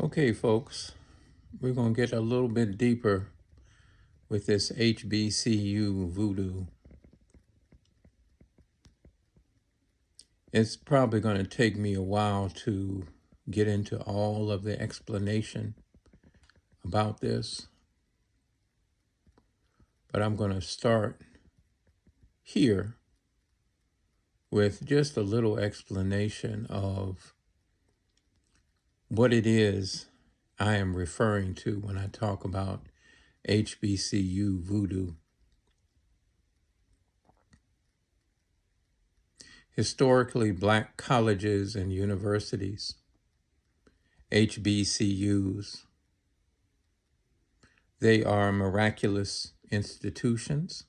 Okay, folks, we're going to get a little bit deeper with this HBCU voodoo. It's probably going to take me a while to get into all of the explanation about this, but I'm going to start here with just a little explanation of what it is I am referring to when I talk about HBCU voodoo. Historically, Black colleges and universities, HBCUs, they are miraculous institutions.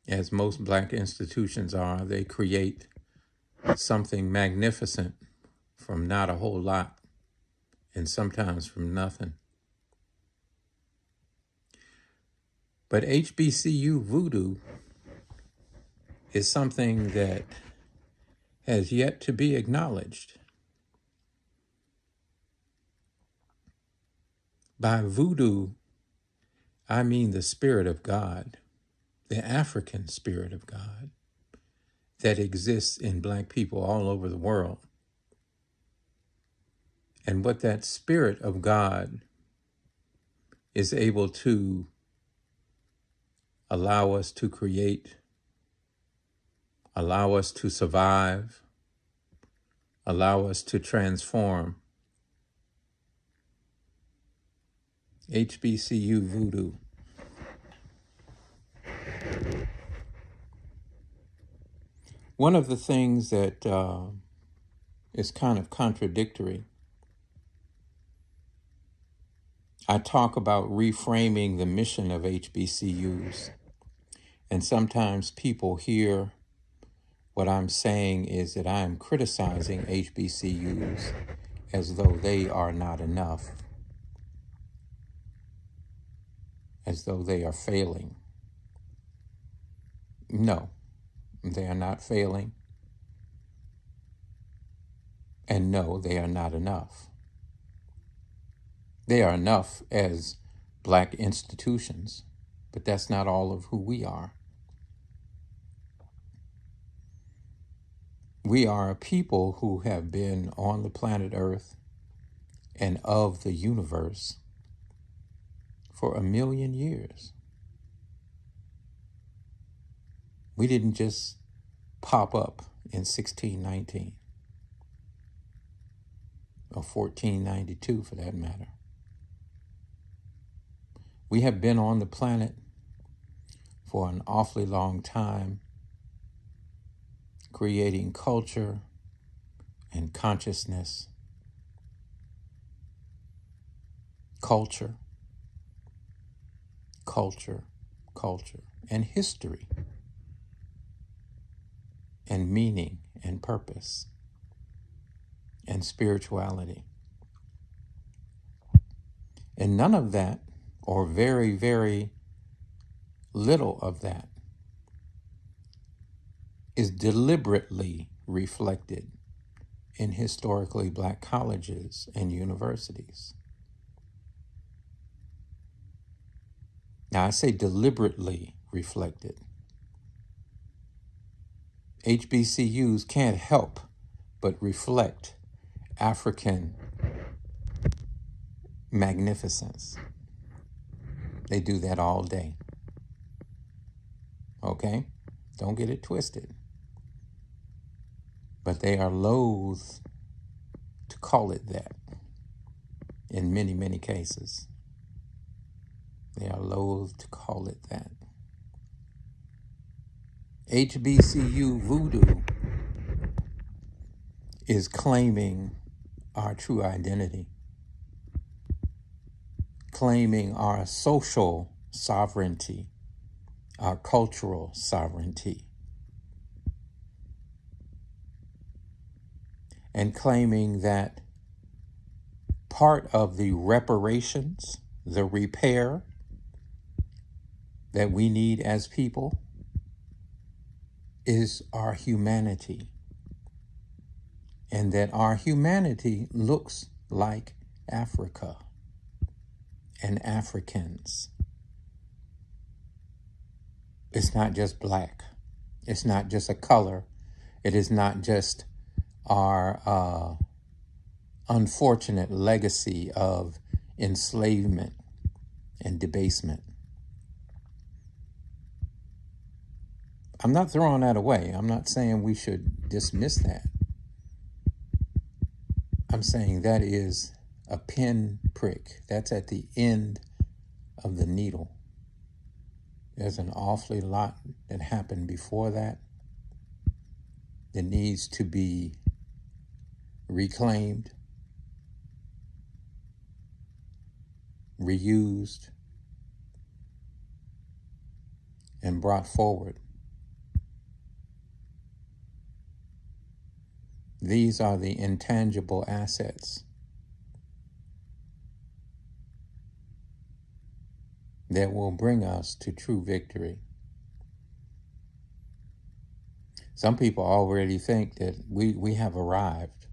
As most Black institutions are, they create something magnificent from not a whole lot, and sometimes from nothing. But HBCU voodoo is something that has yet to be acknowledged. By voodoo, I mean the Spirit of God, the African Spirit of God that exists in Black people all over the world. And what that Spirit of God is able to allow us to create, allow us to survive, allow us to transform. HBCU voodoo. One of the things that is kind of contradictory, I talk about reframing the mission of HBCUs, and sometimes people hear what I'm saying is that I am criticizing HBCUs as though they are not enough, as though they are failing. No, they are not failing. And no, they are not enough. They are enough as Black institutions, but that's not all of who we are. We are a people who have been on the planet Earth and of the universe for 1 million years. We didn't just pop up in 1619 or 1492 for that matter. We have been on the planet for an awfully long time, creating culture and consciousness. Culture, and history, and meaning, and purpose, and spirituality. And none of that, or very, very little of that, is deliberately reflected in historically Black colleges and universities. Now, I say deliberately reflected. HBCUs can't help but reflect African magnificence. They do that all day. Okay? Don't get it twisted. But they are loath to call it that in many, many cases. They are loath to call it that. HBCU voodoo is claiming our true identity, claiming our social sovereignty, our cultural sovereignty, and claiming that part of the reparations, the repair that we need as people is our humanity. and that our humanity looks like Africa and Africans. It's not just black. It's not just a color. It is not just our unfortunate legacy of enslavement and debasement. I'm not throwing that away. I'm not saying we should dismiss that. I'm saying that is a pin prick. That's at the end of the needle. There's an awfully lot that happened before that needs to be reclaimed, reused, and brought forward. These are the intangible assets that will bring us to true victory. Some people already think that we have arrived.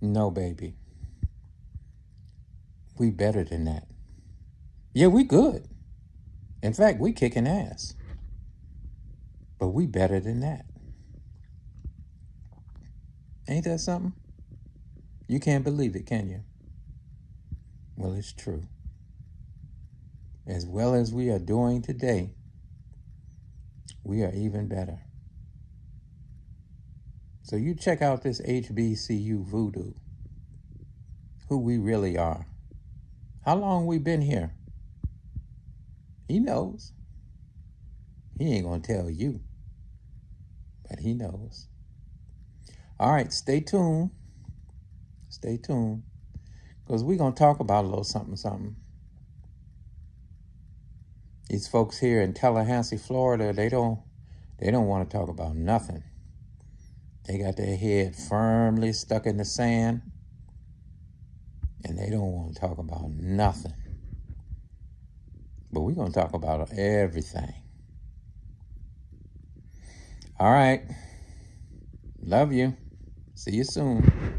No, baby. We better than that. Yeah, we good. In fact, we kicking ass. But we better than that. Ain't that something? You can't believe it, can you? Well, it's true. As well as we are doing today, we are even better. So you check out this HBCU VOODOO, who we really are. How long we been here? He knows. He ain't gonna tell you, but he knows. All right, stay tuned. Stay tuned, because we're gonna talk about a little something. These folks here in Tallahassee, Florida, they don't want to talk about nothing. They got their head firmly stuck in the sand, and they don't want to talk about nothing. But we're going to talk about everything. All right. Love you. See you soon.